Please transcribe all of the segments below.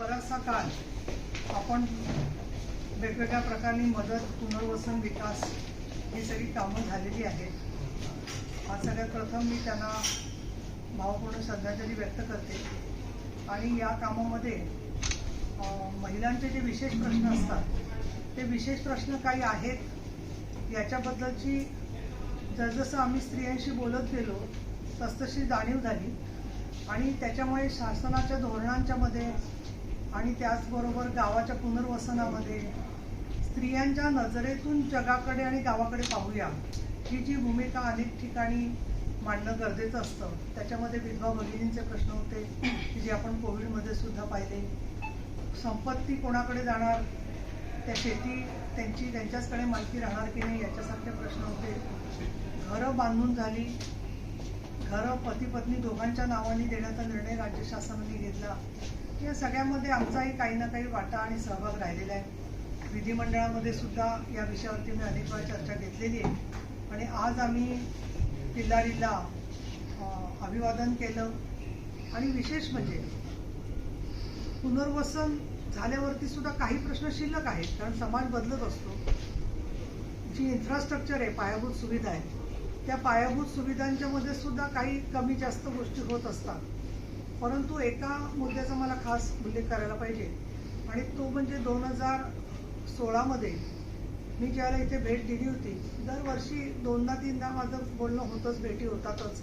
बराचसा काळ आपण वेगवेगळ्या प्रकारची मदत, पुनर्वसन, विकास ही सगळी कामं झालेली आहेत। आज सगळ्यात प्रथम मी त्यांना भावपूर्ण श्रद्धांजली व्यक्त करते। आणि या कामामध्ये महिलांचे जे विशेष प्रश्न असतात ते विशेष प्रश्न काही आहेत याच्याबद्दलची जसजसं आम्ही स्त्रियांशी बोलत गेलो तसतशी जाणीव झाली। आणि त्याच्यामुळे शासनाच्या धोरणांच्या मध्ये आणि त्याचबरोबर गावाच्या पुनर्वसनामध्ये स्त्रियांच्या नजरेतून जगाकडे आणि गावाकडे पाहूया ही जी भूमिका अनेक ठिकाणी मांडणं गरजेचं असतं। त्याच्यामध्ये विधवा भगिनींचे प्रश्न होते की जे आपण कोविडमध्ये सुद्धा पाहिले। संपत्ती कोणाकडे जाणार, त्या शेती त्यांच्याचकडे मालकी राहणार की नाही याच्यासारखे प्रश्न होते। घरं बांधून झाली, घरं पती पत्नी दोघांच्या नावाने देण्याचा निर्णय राज्य शासनाने घेतला। या सगळ्यामध्ये आमचाही काही ना काही वाटा आणि सहभाग राहिलेला आहे। विधिमंडळामध्ये सुद्धा या विषयावरती मी अनेक वेळा चर्चा घेतलेली आहे। आणि आज आम्ही किल्लारीला अभिवादन केलं। आणि विशेष म्हणजे पुनर्वसन झाल्यावरती सुद्धा काही प्रश्न शिल्लक आहेत, कारण समाज बदलत असतो। जी इन्फ्रास्ट्रक्चर आहे, पायाभूत सुविधा आहे, त्या पायाभूत सुविधांच्या मध्ये सुद्धा काही कमी जास्त गोष्टी होत असतात। परंतु एका मुद्द्याचा मला खास उल्लेख करायला पाहिजे आणि तो म्हणजे 2016 मध्ये मी ज्यावेळेला इथे भेट दिली होती, दरवर्षी 2-3दा माझं बोलणं होतंच, भेटी होतातच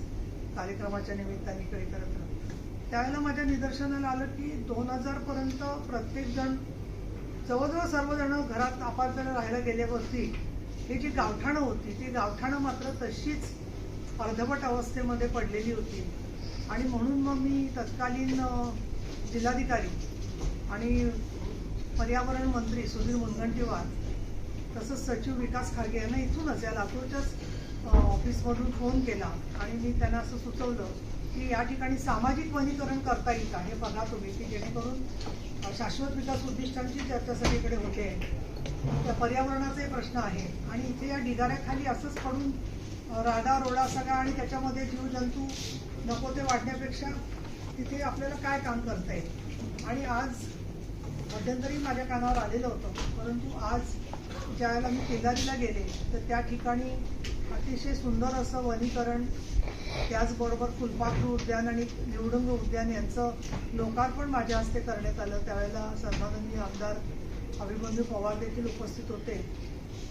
कार्यक्रमाच्या निमित्ताने इकडे करत। त्यावेळेला माझ्या निदर्शनाला आलं की 2000 पर्यंत प्रत्येक जण जवळजवळ सर्वजण घरात आपल्याला राहायला गेल्यावरती ही जी गावठाणं होती ती गावठाणं मात्र तशीच अर्धवट अवस्थेमध्ये पडलेली होती। आणि म्हणून मग मी तत्कालीन जिल्हाधिकारी आणि पर्यावरण मंत्री सुधीर मुनगंटीवार तसंच सचिव विकास खारगे यांना इथूनच या लातूरच्याच ऑफिसमधून फोन केला आणि मी त्यांना असं सुचवलं की या ठिकाणी सामाजिक वनीकरण करता येईल का, हे बघा तुम्ही, की जेणेकरून शाश्वत विकास उद्दिष्टांची चर्चा सगळीकडे होते, त्या पर्यावरणाचे प्रश्न आहे। आणि इथे या ढिगाऱ्याखाली असंच पडून राडा रोडा सगळा आणि त्याच्यामध्ये जीवजंतू नको ते वाढण्यापेक्षा तिथे आपल्याला काय काम करता येईल। आणि आज मध्यंतरी माझ्या कानावर आलेलं होतं, परंतु आज ज्यावेळेला मी किल्लारीला गेले तर त्या ठिकाणी अतिशय सुंदर असं वनीकरण, त्याचबरोबर फुलपाखरू उद्यान आणि निवडुंग उद्यान यांचं लोकार्पण माझ्या हस्ते करण्यात आलं। त्यावेळेला सन्माननीय आमदार अभिमन्यू पवार देखील उपस्थित होते।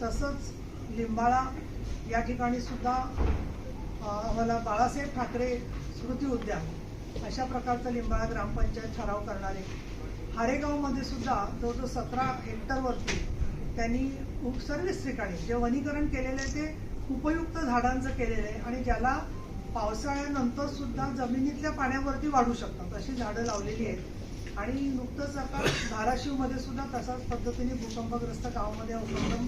तसंच लिंबाळा या ठिकाणी सुद्धा आम्हाला बाळासाहेब ठाकरे स्मृती उद्यान अशा प्रकारचं लिंबाळा ग्रामपंचायत ठराव करणारे। हारेगावमध्ये सुद्धा जवळजवळ 17 हेक्टरवरती त्यांनी सर्वच ठिकाणी जे वनीकरण केलेलं आहे ते उपयुक्त झाडांचं केलेलं आहे आणि ज्याला पावसाळ्यानंतर सुद्धा जमिनीतल्या पाण्यावरती वाढू शकतात अशी झाडं लावलेली आहेत। आणि नुकतंच आता धाराशिवमध्ये सुद्धा तशाच पद्धतीने भूकंपग्रस्त गावामध्ये उपक्रम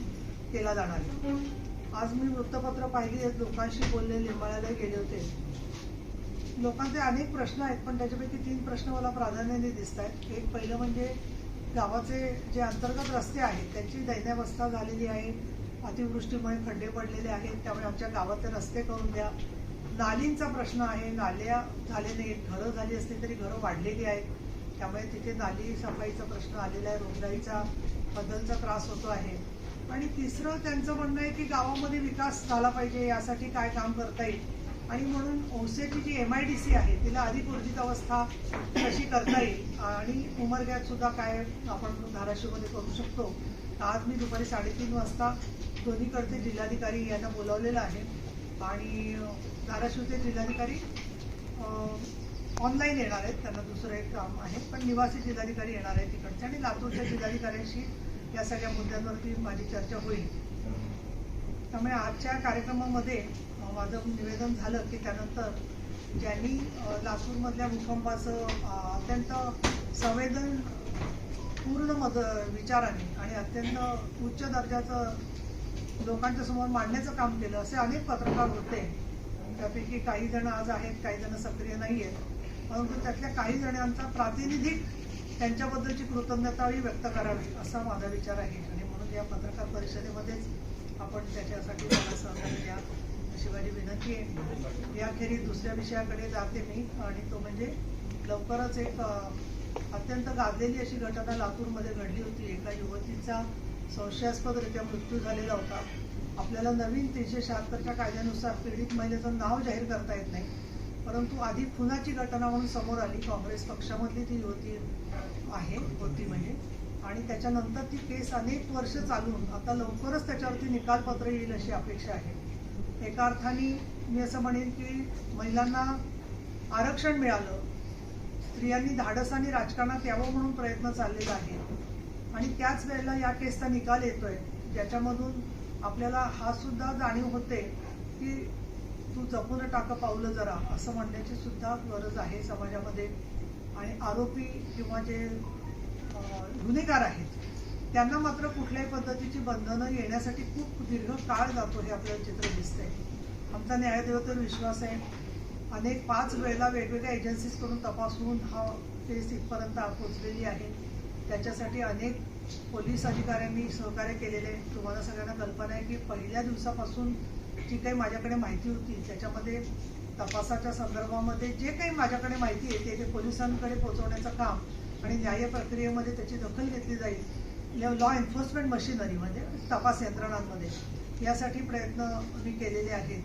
केला जाणार आहे। आज मी वृत्तपत्र पाहिली आहेत, लोकांशी बोलले, लिंबाळ्याला गेले होते। लोकांचे अनेक प्रश्न आहेत, पण त्याच्यापैकी 3 प्रश्न मला प्राधान्याने दिसत आहेत। एक पहिलं म्हणजे गावाचे जे अंतर्गत रस्ते आहेत त्यांची दैन्यावस्था झालेली आहे, अतिवृष्टीमुळे खड्डे पडलेले आहेत, त्यामुळे आमच्या गावाचे रस्ते करून द्या। नालींचा प्रश्न आहे, नाल्या झाले नाहीत, घरं झाली असली तरी घरं वाढलेली आहेत, त्यामुळे तिथे नाली सफाईचा प्रश्न आलेला आहे, रोगराईचा बद्दलचा त्रास होतो आहे। आणि तिसरं त्यांचं म्हणणं आहे की गावामध्ये विकास झाला पाहिजे, यासाठी काय काम करता येईल। आणि म्हणून औसेची जी MIDC आहे तिला अधिक ऊर्जित अवस्था कशी करता येईल आणि उमरग्यात सुद्धा काय आपण धाराशिवमध्ये करू शकतो। आज मी दुपारी 3:30 वाजता दोन्हीकडचे जिल्हाधिकारी यांना बोलावलेलं आहे आणि धाराशिवचे जिल्हाधिकारी ऑनलाईन येणार आहेत, त्यांना दुसरं एक काम आहे, पण निवासी जिल्हाधिकारी येणार आहेत तिकडचे आणि लातूरच्या जिल्हाधिकाऱ्यांशी या सगळ्या मुद्द्यांवरती माझी चर्चा होईल। त्यामुळे आजच्या कार्यक्रमामध्ये माझं निवेदन झालं की त्यानंतर ज्यांनी लातूरमधल्या भूकंपाचं अत्यंत संवेदनपूर्ण विचाराने आणि अत्यंत उच्च दर्जाचं लोकांच्या समोर मांडण्याचं काम केलं असे अनेक पत्रकार होते। त्यापैकी काही जण आज आहेत, काही जण सक्रिय नाही आहेत, परंतु त्यातल्या काही जणांचा प्रातिनिधिक त्यांच्याबद्दलची कृतज्ञताही व्यक्त करावी असा माझा विचार आहे। आणि म्हणून या पत्रकार परिषदेमध्येच आपण त्याच्यासाठी मला सहकार्य द्या अशी माझी विनंती आहे। याखेरीज दुसऱ्या विषयाकडे जाते मी, आणि तो म्हणजे लवकरच एक अत्यंत गाजलेली अशी घटना लातूरमध्ये घडली होती. एका युवतीचा संशयास्पदरित्या मृत्यू झालेला होता. आपल्याला नवीन 376च्या कायद्यानुसार पीडित महिलेचं नाव जाहीर करता येत नाही, परंतु आधी खुनाची घटना म्हणून समोर आली. काँग्रेस पक्षामधली ती युवती होती म्हणजे, आणि त्याच्यानंतर ती केस अनेक वर्ष चालून आता लवकरच त्याच्यावरती निकालपत्र येईल अशी अपेक्षा आहे. एका अर्थाने मी असं म्हणेन की महिलांना आरक्षण मिळालं, स्त्रियांनी धाडसाने राजकारणात यावं म्हणून प्रयत्न चाललेला आहे, आणि त्याच वेळेला या केसचा निकाल येतोय, ज्याच्यामधून आपल्याला हा सुद्धा जाणीव होते की तू जपून टाक पावलं जरा, असं म्हणण्याची सुद्धा गरज आहे समाजामध्ये. आणि आरोपी किंवा जे गुन्हेगार आहेत त्यांना मात्र कुठल्याही पद्धतीची बंधनं येण्यासाठी खूप दीर्घ काळ जातो, हे आपल्याला चित्र दिसतंय. आमचा न्यायदेवतेवर विश्वास आहे. अनेक 5 वेळेला वेगवेगळ्या एजन्सीज करून तपासून हा केस इथपर्यंत पोहोचलेली आहे. त्याच्यासाठी अनेक पोलीस अधिकाऱ्यांनी सहकार्य केलेले. तुम्हाला सगळ्यांना कल्पना आहे की पहिल्या दिवसापासून जी काही माझ्याकडे माहिती होती त्याच्यामध्ये तपासाच्या संदर्भामध्ये जे काही माझ्याकडे माहिती येते ते पोलिसांकडे पोहोचवण्याचं काम आणि न्याय प्रक्रियेमध्ये त्याची दखल घेतली जाईल लॉ एन्फोर्समेंट मशिनरीमध्ये, तपास यंत्रणांमध्ये, यासाठी प्रयत्न मी केलेले आहेत.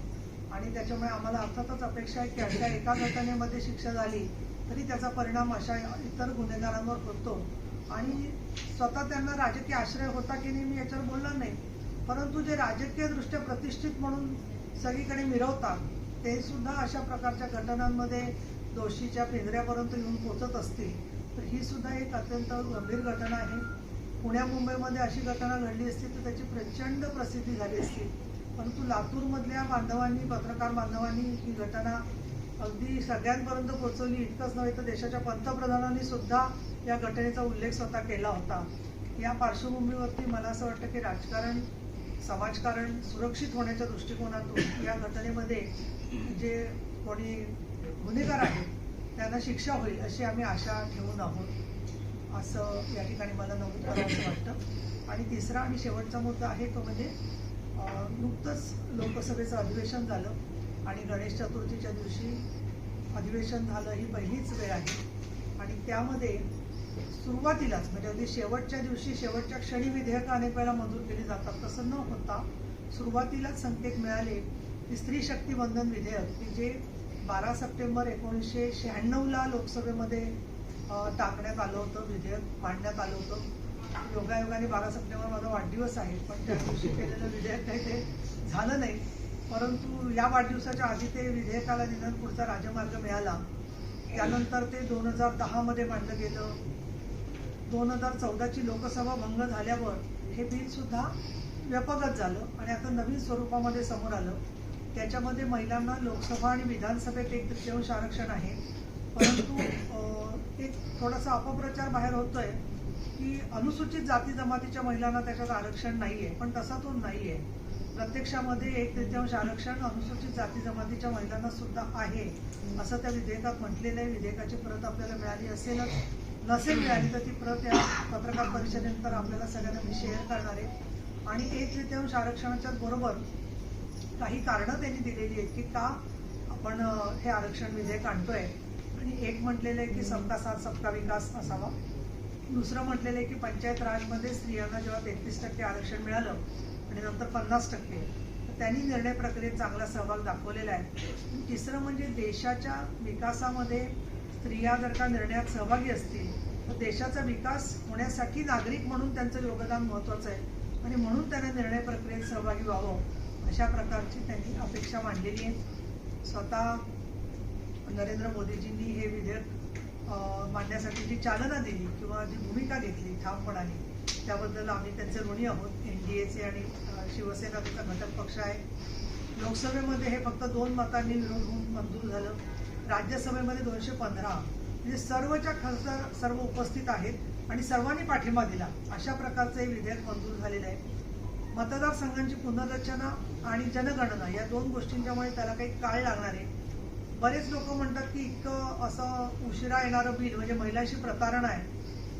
आणि त्याच्यामुळे आम्हाला अर्थातच अपेक्षा आहे की अशा एका घटनेमध्ये शिक्षा झाली तरी त्याचा परिणाम अशा इतर गुन्हेगारांवर होतो. आणि स्वतः त्यांना राजकीय आश्रय होता की नाही मी याच्यावर बोलणार नाही, परंतु जे राजकीयदृष्ट्या प्रतिष्ठित म्हणून सगळीकडे मिरवतात ते सुद्धा अशा प्रकारच्या घटनांमध्ये दोषीच्या पिंजऱ्यापर्यंत येऊन पोचत असतील तर ही सुद्धा एक अत्यंत गंभीर घटना आहे. पुण्या मुंबईमध्ये अशी घटना घडली असती तर त्याची प्रचंड प्रसिद्धी झाली असती, परंतु लातूरमधल्या बांधवांनी, पत्रकार बांधवांनी ही घटना अगदी सगळ्यांपर्यंत पोहोचवली. इतकंच नव्हे तर देशाच्या पंतप्रधानांनी सुद्धा या घटनेचा उल्लेख स्वतः केला होता. या पार्श्वभूमीवरती मला असं वाटतं की राजकारण, समाजकारण सुरक्षित होण्याच्या दृष्टिकोनातून या घटनेमध्ये जे कोणी गुन्हेगार आहेत त्यांना शिक्षा होईल अशी आम्ही आशा ठेवून आहोत, असं या ठिकाणी मला नमूद करावंसं वाटतं. आणि तिसरा आणि शेवटचा मुद्दा आहे तो म्हणजे नुकतंच लोकसभेचं अधिवेशन झालं आणि गणेश चतुर्थीच्या दिवशी अधिवेशन झालं, ही पहिलीच वेळ आहे. आणि त्यामध्ये सुरुवातीलाच म्हणजे अगदी शेवटच्या दिवशी, शेवटच्या क्षणी विधेयकं अनेक वेळा मंजूर केली जातात, तसं न होता सुरुवातीलाच संकेत मिळाले की स्त्री शक्ती वंदन विधेयक, की जे 12 सप्टेंबर 1996ला लोकसभेमध्ये टाकण्यात आलं होतं, विधेयक मांडण्यात आलं होतं. योगायोगाने 12 सप्टेंबर माझा वाढदिवस आहे, पण त्या दिवशी केलेलं विधेयक काही ते झालं नाही. परंतु या वाढदिवसाच्या आधी ते विधेयकाला निदान पुढचा राजमार्ग मिळाला. त्यानंतर ते 2010मध्ये मांडलं गेलं. 2014ची लोकसभा भंग झाल्यावर हे बिल सुद्धा व्यपगत झालं आणि आता नवीन स्वरूपामध्ये समोर आलं. त्याच्यामध्ये महिलांना लोकसभा आणि विधानसभेत 1/3 आरक्षण आहे, परंतु एक थोडासा अपप्रचार बाहेर होतोय की अनुसूचित जाती जमातीच्या महिलांना त्याच्यात आरक्षण नाहीये, पण तसा तो नाहीये. प्रत्यक्षामध्ये 1/3 आरक्षण अनुसूचित जाती जमातीच्या महिलांना सुद्धा आहे असं त्या विधेयकात म्हटलेलं आहे. विधेयकाची प्रत आपल्याला मिळाली असेलच, नसेल मिळाली तर ती प्रत या पत्रकार परिषदेनंतर आपल्याला सगळ्यांना मी शेअर करणार आहे. आणि 1/3 आरक्षणाच्या बरोबर काही कारणं त्यांनी दिलेली आहेत की का आपण हे आरक्षण विधेयक आणतोय. आणि एक म्हटलेलं आहे की सबका साथ सबका विकास असावा. दुसरं म्हटलेलं आहे की पंचायत राजमध्ये स्त्रियांना जेव्हा 33% आरक्षण मिळालं आणि नंतर 50%, तर त्यांनी निर्णय प्रक्रियेत चांगला सहभाग दाखवलेला आहे. तिसरं म्हणजे देशाच्या विकासामध्ये स्त्रिया जर का निर्णयात सहभागी असतील तर देशाचा विकास होण्यासाठी नागरिक म्हणून त्यांचं योगदान महत्त्वाचं आहे आणि म्हणून त्यांना निर्णय प्रक्रियेत सहभागी व्हावं अशा प्रकारची त्यांनी अपेक्षा मांडलेली आहे. स्वतः नरेंद्र मोदीजींनी हे विधेयक मांडण्यासाठी जी चालना दिली किंवा जी भूमिका घेतली ठामपणाने, त्याबद्दल आम्ही त्यांचे ऋणी आहोत. NDAचे आणि शिवसेना त्याचा घटक पक्ष आहे. लोकसभेमध्ये हे फक्त 2 मतांनी विरोध होऊन मंजूर झालं. राज्यसभेमध्ये 215, म्हणजे सर्वच्या खासदार सर्व उपस्थित आहेत आणि सर्वांनी पाठिंबा दिला अशा प्रकारचं हे विधेयक मंजूर झालेलं आहे. मतदारसंघांची पुनर्रचना आणि जनगणना या 2 गोष्टींच्यामुळे त्याला काही काळ लागणार आहे. बरेच लोक म्हणतात की इतकं असं उशिरा येणारं बिल म्हणजे महिलांशी प्रतारणा आहे,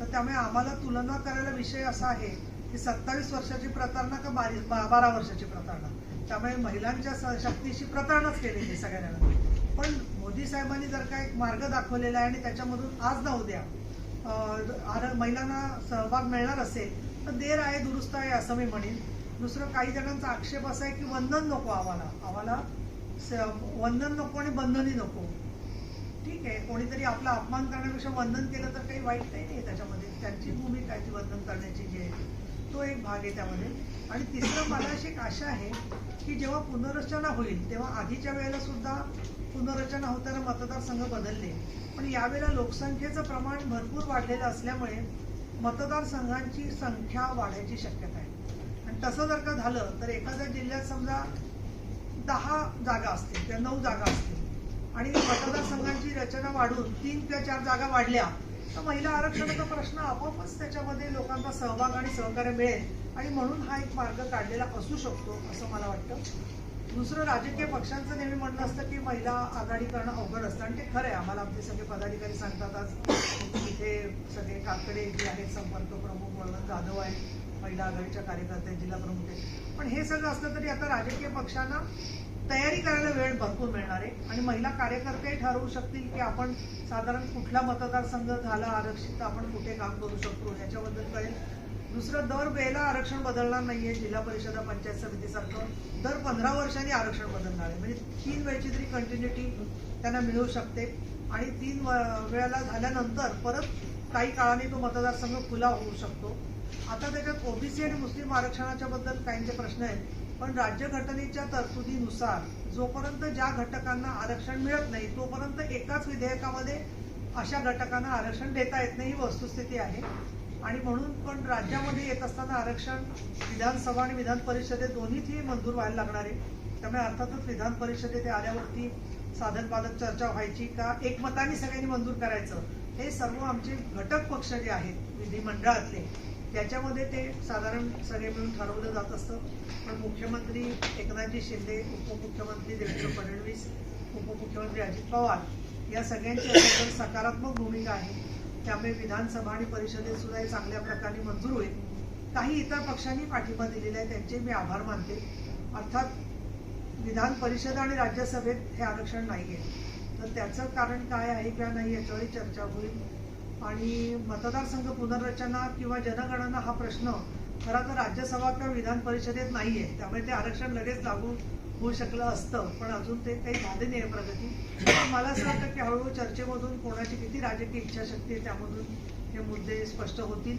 तर त्यामुळे आम्हाला तुलना करायला विषय असा आहे की 27 वर्षाची प्रतारणा का 12 वर्षाची प्रतारणा. त्यामुळे महिलांच्या शक्तीशी प्रतारणाच केलेली सगळ्यांना. पण मोदी साहेबांनी जर का एक मार्ग दाखवलेला आहे आणि त्याच्यामधून आज ना उद्या महिलांना सहभाग मिळणार असेल तर देर आहे दुरुस्त आहे असं मी म्हणेन. दुसरं काही जणांचा आक्षेप असा आहे की वंदन नको आम्हाला वंदन नको आणि बंधनही नको. ठीक आहे, कोणीतरी आपला अपमान करण्यापेक्षा वंदन केलं तर काही वाईट काही नाही त्याच्यामध्ये. त्यांची भूमिका आहे ती वंदन करण्याची जी आहे तो एक भाग आहे त्यामध्ये. आणि तिसरं मला अशी एक आशा आहे की जेव्हा पुनर्रचना होईल तेव्हा आधीच्या वेळेला सुद्धा पुनर्रचना होताना मतदारसंघ बदलले, पण यावेळेला लोकसंख्येचं प्रमाण भरपूर वाढलेलं असल्यामुळे मतदारसंघांची संख्या वाढायची शक्यता आहे. आणि तसं जर का झालं तर एखाद्या जिल्ह्यात समजा 10 जागा असतील किंवा 9 जागा असतील आणि मतदारसंघांची रचना वाढून 3 किंवा 4 जागा वाढल्या तर महिला आरक्षणाचा प्रश्न आपोआपच त्याच्यामध्ये लोकांचा सहभाग आणि सहकार्य मिळेल आणि म्हणून हा एक मार्ग काढलेला असू शकतो असं मला वाटतं. दुसरं, राजकीय पक्षांचं नेहमी म्हणणं असतं की महिला आघाडी करणं अवघड असतं आणि ते खरं आहे. आम्हाला आमचे सगळे पदाधिकारी सांगतात. आज इथे सगळे काकडे जे आहेत संपर्क प्रमुख वळवंत जाधव आहे, महिला आघाडीच्या कार्यकर्ते जिल्हा प्रमुख आहेत. पण हे सगळं असलं तरी आता राजकीय पक्षांना तयारी करायला वेळ भरपूर मिळणार आहे आणि महिला कार्यकर्ते ठरवू शकतील की आपण साधारण कुठला मतदारसंघ झाला आरक्षित तर आपण कुठे काम करू शकतो याच्याबद्दल कळेल. दुसरं, दर वेळेला आरक्षण बदलणार नाहीये. जिल्हा परिषद पंचायत समितीसारखं दर 15 वर्षांनी आरक्षण बदलणार आहे. म्हणजे 3 वेळची तरी कंटिन्युटी त्यांना मिळू शकते आणि 3 वेळेला झाल्यानंतर परत काही काळाने तो मतदारसंघ खुला होऊ शकतो. आता त्याच्यात ओबीसी आणि मुस्लिम आरक्षणाच्या बद्दल काहींचे प्रश्न आहेत, पण राज्यघटनेच्या तरतुदीनुसार जोपर्यंत ज्या घटकांना आरक्षण मिळत नाही तोपर्यंत एकाच विधेयकामध्ये अशा घटकांना आरक्षण देता येत नाही ही वस्तुस्थिती आहे. आणि म्हणून पण राज्यामध्ये येत असताना आरक्षण विधानसभा आणि विधान परिषदेत दोन्हीतही मंजूर व्हायला लागणार आहे. त्यामुळे अर्थातच विधान परिषदेत आल्यावरती साधन बाधक चर्चा व्हायची का एकमताने सगळ्यांनी मंजूर करायचं हे सर्व आमचे घटक पक्ष जे आहेत विधिमंडळातले त्याच्यामध्ये ते साधारण सगळे मिळून ठरवलं जात असतं. पण मुख्यमंत्री एकनाथजी शिंदे, उपमुख्यमंत्री देवेंद्र फडणवीस, उपमुख्यमंत्री अजित पवार या सगळ्यांची याच्याबद्दल सकारात्मक भूमिका आहे. त्यामुळे विधानसभा आणि परिषदेत सुद्धा हे चांगल्या प्रकारे मंजूर होईल. काही इतर पक्षांनी पाठिंबा दिलेला आहे त्यांचे मी आभार मानते. अर्थात विधान परिषद आणि राज्यसभेत हे आरक्षण नाही आहे तर त्याचं कारण काय आहे किंवा नाही याच्यावरही चर्चा होईल. आणि मतदारसंघ पुनर्रचना किंवा जनगणना हा प्रश्न खरा तर राज्यसभा किंवा विधान परिषदेत नाही आहे, त्यामुळे ते आरक्षण लगेच लागू होऊ शकलं असतं, पण अजून ते काही झाले नाही प्रगती. मला असं वाटतं की हळूहळू चर्चेमधून कोणाची किती राजकीय इच्छाशक्ती आहे त्यामधून हे मुद्दे स्पष्ट होतील.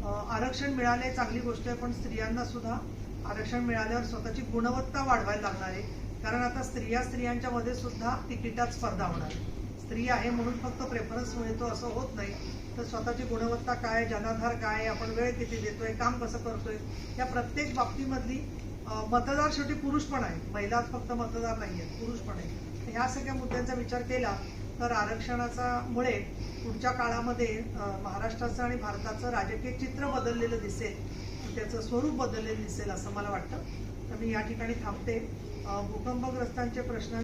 आरक्षण मिळाले चांगली गोष्ट आहे, पण स्त्रियांना सुद्धा आरक्षण मिळाल्यावर स्वतःची गुणवत्ता वाढवायला लागणार आहे. कारण आता स्त्रियांच्या मध्ये सुद्धा तिकिटात स्पर्धा होणार आहे. स्त्री आहे म्हणून फक्त प्रेफरन्स मिळतो असं होत नाही, तर स्वतःची गुणवत्ता काय, जनाधार काय, आपण वेळ किती देतोय, काम कसं करतोय, या प्रत्येक बाबतीमधली मतदार शेवटी पुरुष पण आहे, महिलाच फक्त मतदार नाही आहेत, पुरुष पण आहे. ह्या सगळ्या मुद्द्यांचा विचार केला तर आरक्षणाचा मुळे पुढच्या काळामध्ये महाराष्ट्राचं आणि भारताचं राजकीय चित्र बदललेलं दिसेल, त्याचं स्वरूप बदललेलं दिसेल असं मला वाटतं. तर मी या ठिकाणी थांबते. भूकंपग्रस्तांचे प्रश्न